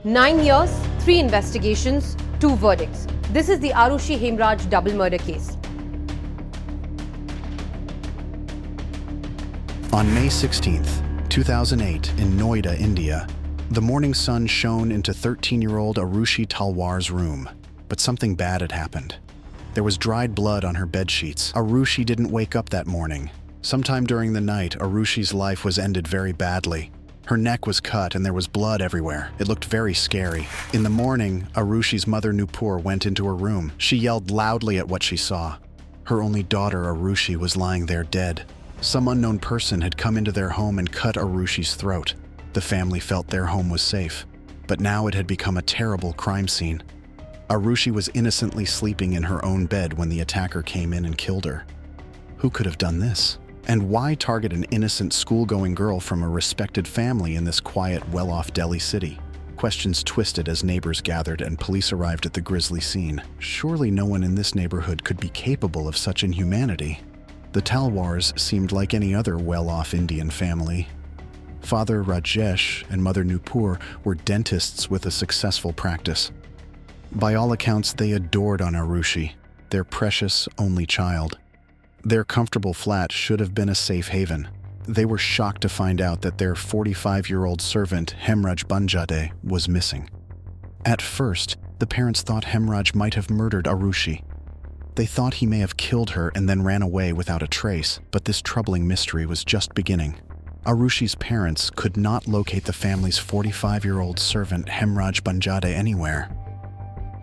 9 years, 3 investigations, 2 verdicts. This is the Aarushi Hemraj double murder case. On May 16th, 2008, in Noida, India, the morning sun shone into 13-year-old Aarushi Talwar's room. But something bad had happened. There was dried blood on her bedsheets. Aarushi didn't wake up that morning. Sometime during the night, Arushi's life was ended very badly. Her neck was cut and there was blood everywhere. It looked very scary. In the morning, Arushi's mother Nupur went into her room. She yelled loudly at what she saw. Her only daughter, Aarushi, was lying there dead. Some unknown person had come into their home and cut Arushi's throat. The family felt their home was safe, but now it had become a terrible crime scene. Aarushi was innocently sleeping in her own bed when the attacker came in and killed her. Who could have done this? And why target an innocent school-going girl from a respected family in this quiet, well-off Delhi city? Questions twisted as neighbors gathered and police arrived at the grisly scene. Surely no one in this neighborhood could be capable of such inhumanity. The Talwars seemed like any other well-off Indian family. Father Rajesh and Mother Nupur were dentists with a successful practice. By all accounts, they adored Aarushi, their precious only child. Their comfortable flat should have been a safe haven. They were shocked to find out that their 45-year-old servant, Hemraj Banjade, was missing. At first, the parents thought Hemraj might have murdered Aarushi. They thought he may have killed her and then ran away without a trace, but this troubling mystery was just beginning. Arushi's parents could not locate the family's 45-year-old servant, Hemraj Banjade, anywhere.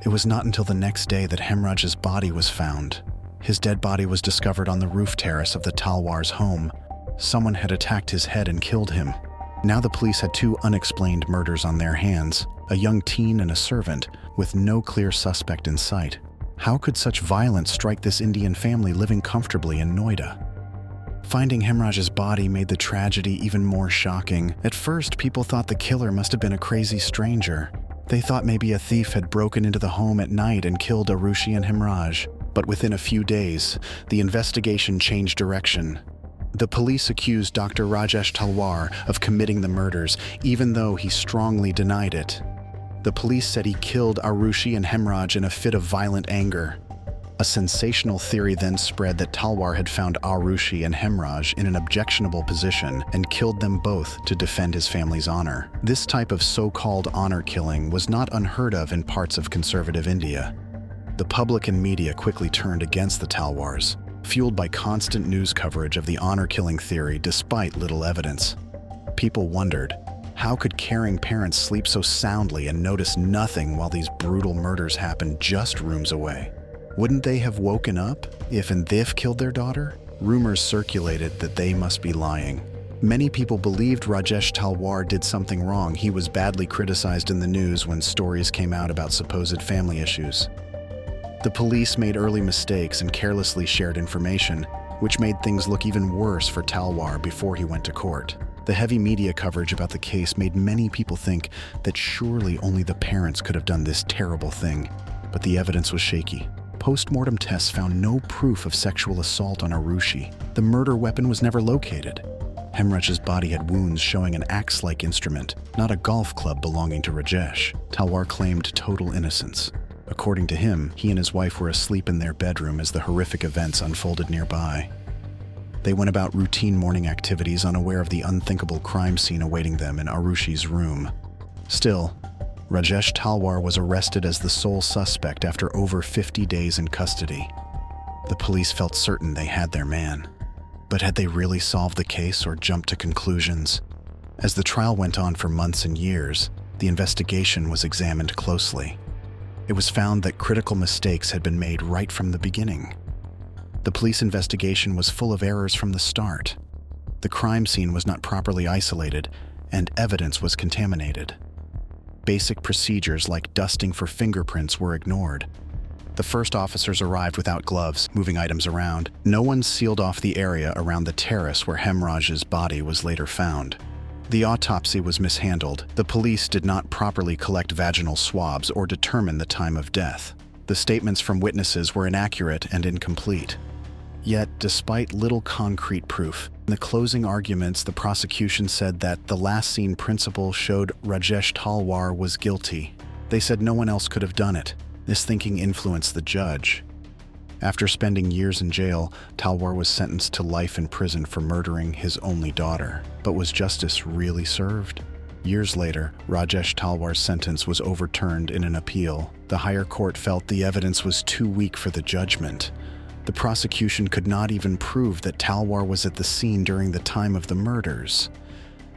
It was not until the next day that Hemraj's body was found. His dead body was discovered on the roof terrace of the Talwar's home. Someone had attacked his head and killed him. Now the police had 2 unexplained murders on their hands, a young teen and a servant, with no clear suspect in sight. How could such violence strike this Indian family living comfortably in Noida? Finding Hemraj's body made the tragedy even more shocking. At first, people thought the killer must have been a crazy stranger. They thought maybe a thief had broken into the home at night and killed Aarushi and Hemraj. But within a few days, the investigation changed direction. The police accused Dr. Rajesh Talwar of committing the murders, even though he strongly denied it. The police said he killed Aarushi and Hemraj in a fit of violent anger. A sensational theory then spread that Talwar had found Aarushi and Hemraj in an objectionable position and killed them both to defend his family's honor. This type of so-called honor killing was not unheard of in parts of conservative India. The public and media quickly turned against the Talwars, fueled by constant news coverage of the honor-killing theory despite little evidence. People wondered, how could caring parents sleep so soundly and notice nothing while these brutal murders happened just rooms away? Wouldn't they have woken up if and they've killed their daughter? Rumors circulated that they must be lying. Many people believed Rajesh Talwar did something wrong. He was badly criticized in the news when stories came out about supposed family issues. The police made early mistakes and carelessly shared information, which made things look even worse for Talwar before he went to court. The heavy media coverage about the case made many people think that surely only the parents could have done this terrible thing, but the evidence was shaky. Post-mortem tests found no proof of sexual assault on Aarushi. The murder weapon was never located. Hemraj's body had wounds showing an axe-like instrument, not a golf club belonging to Rajesh. Talwar claimed total innocence. According to him, he and his wife were asleep in their bedroom as the horrific events unfolded nearby. They went about routine morning activities, unaware of the unthinkable crime scene awaiting them in Arushi's room. Still, Rajesh Talwar was arrested as the sole suspect after over 50 days in custody. The police felt certain they had their man. But had they really solved the case or jumped to conclusions? As the trial went on for months and years, the investigation was examined closely. It was found that critical mistakes had been made right from the beginning. The police investigation was full of errors from the start. The crime scene was not properly isolated, and evidence was contaminated. Basic procedures like dusting for fingerprints were ignored. The first officers arrived without gloves, moving items around. No one sealed off the area around the terrace where Hemraj's body was later found. The autopsy was mishandled. The police did not properly collect vaginal swabs or determine the time of death. The statements from witnesses were inaccurate and incomplete. Yet, despite little concrete proof, in the closing arguments, the prosecution said that the last seen principal showed Rajesh Talwar was guilty. They said no one else could have done it. This thinking influenced the judge. After spending years in jail, Talwar was sentenced to life in prison for murdering his only daughter. But was justice really served? Years later, Rajesh Talwar's sentence was overturned in an appeal. The higher court felt the evidence was too weak for the judgment. The prosecution could not even prove that Talwar was at the scene during the time of the murders.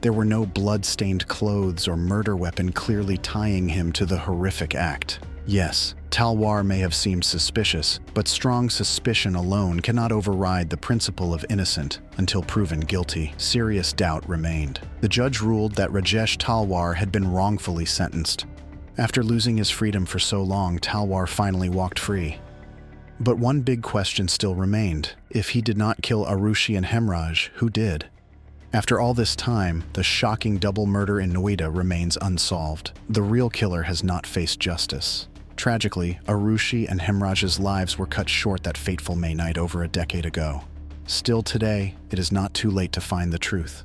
There were no blood-stained clothes or murder weapon clearly tying him to the horrific act. Yes, Talwar may have seemed suspicious, but strong suspicion alone cannot override the principle of innocent until proven guilty. Serious doubt remained. The judge ruled that Rajesh Talwar had been wrongfully sentenced. After losing his freedom for so long, Talwar finally walked free. But one big question still remained. If he did not kill Aarushi and Hemraj, who did? After all this time, the shocking double murder in Noida remains unsolved. The real killer has not faced justice. Tragically, Aarushi and Hemraj's lives were cut short that fateful May night over a decade ago. Still today, it is not too late to find the truth.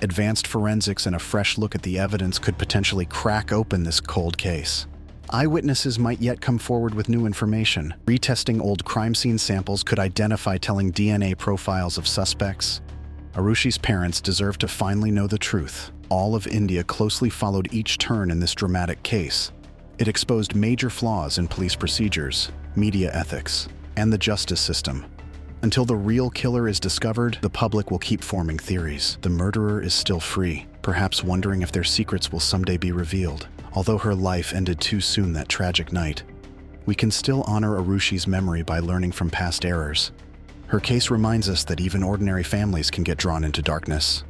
Advanced forensics and a fresh look at the evidence could potentially crack open this cold case. Eyewitnesses might yet come forward with new information. Retesting old crime scene samples could identify telling DNA profiles of suspects. Arushi's parents deserve to finally know the truth. All of India closely followed each turn in this dramatic case. It exposed major flaws in police procedures, media ethics, and the justice system. Until the real killer is discovered, the public will keep forming theories. The murderer is still free, perhaps wondering if their secrets will someday be revealed. Although her life ended too soon that tragic night, we can still honor Arushi's memory by learning from past errors. Her case reminds us that even ordinary families can get drawn into darkness.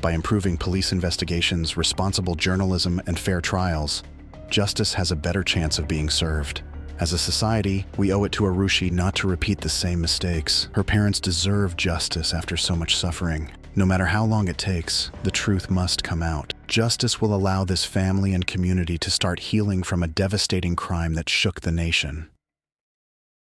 By improving police investigations, responsible journalism, and fair trials, justice has a better chance of being served. As a society, we owe it to Aarushi not to repeat the same mistakes. Her parents deserve justice after so much suffering. No matter how long it takes, the truth must come out. Justice will allow this family and community to start healing from a devastating crime that shook the nation.